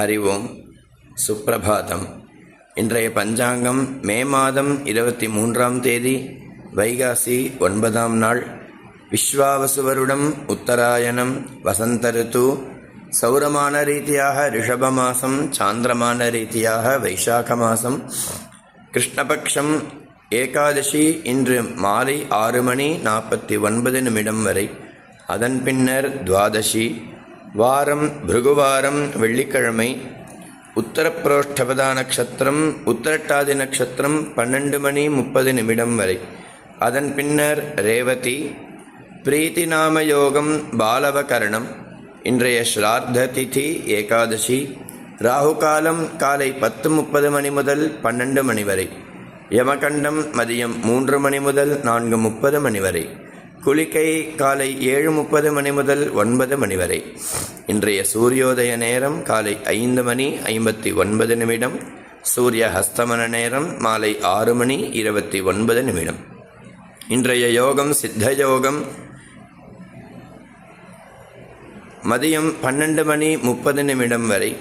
ஹரி ஓம். சுப்பிரபாதம். இன்றைய பஞ்சாங்கம் மே மாதம் 23ஆம் தேதி வைகாசி 9ஆம் நாள். விஸ்வாவசு வருடம் உத்தராயணம் வசந்த ரித்து. சௌரமான ரீதியாக ரிஷப மாசம், சாந்திரமான ரீதியாக வைசாக மாசம். கிருஷ்ணபக்ஷம் ஏகாதசி இன்று மாலை 6:49 வரை. அதன் பின்னர் துவாதசி. வாரம் பிருகுவாரம், வெள்ளிக்கிழமை. உத்தரப்பிரோஷ்டபதா நட்சத்திரம், உத்திரட்டாதி நட்சத்திரம் 12:30 வரை. அதன் பின்னர் ரேவதி. பிரீத்தி நாம யோகம் பாலவகரணம். இன்றைய ஸ்ரார்த்த திதி ஏகாதசி. ராகுகாலம் காலை 10:30 முதல் 12 வரை. யமகண்டம் மதியம் 3 முதல் 4:30 வரை. குளிக்கை காலை 7:30 முதல் 9 வரை. இன்றைய சூரியோதய நேரம் காலை 5:59. சூரிய ஹஸ்தமன நேரம் மாலை 6:29. இன்றைய யோகம் சித்த யோகம். மதியம் 12:30 வரை.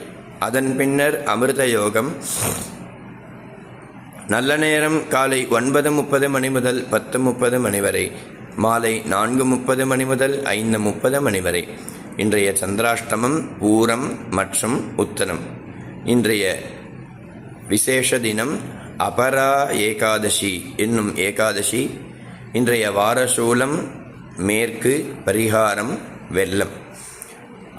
அதன் பின்னர் அமிர்த யோகம். நல்ல நேரம் காலை 9:30 முதல் 10:30 வரை. மாலை 4:30 முதல் 5:30 வரை. இன்றைய சந்திராஷ்டமம் பூரம் மற்றும் உத்தரம். இன்றைய விசேஷ தினம் அபரா ஏகாதசி என்னும் ஏகாதசி. இன்றைய வாரசூலம் மேற்கு, பரிகாரம் வெல்லம்.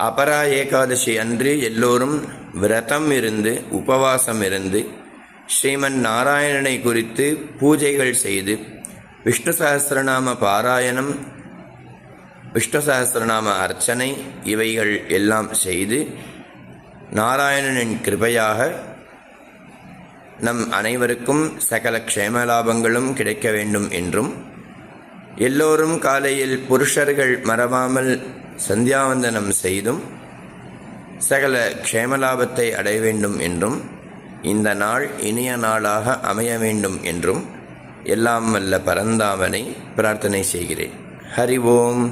அபரா ஏகாதசி அன்று எல்லோரும் விரதம் இருந்து உபவாசம் இருந்து ஸ்ரீமன் நாராயணனை குறித்து பூஜைகள் செய்து விஷ்ணு சஹஸ்ரநாம பாராயணம், விஷ்ணு சஹஸ்ரநாம அர்ச்சனை இவைகள் எல்லாம் செய்து நாராயணனின் கிருபையாக நம் அனைவருக்கும் சகல க்ஷேமலாபங்களும் கிடைக்க வேண்டும் என்றும், எல்லோரும் காலையில் புருஷர்கள் மறவாமல் சந்தியாவந்தனம் செய்தும் சகல க்ஷேமலாபத்தை அடைய வேண்டும் என்றும், இந்த நாள் இனிய நாளாக அமைய வேண்டும் என்றும் எல்லாம் வல்ல பரந்தாமனை பிரார்த்தனை செய்கிறேன். ஹரி ஓம்.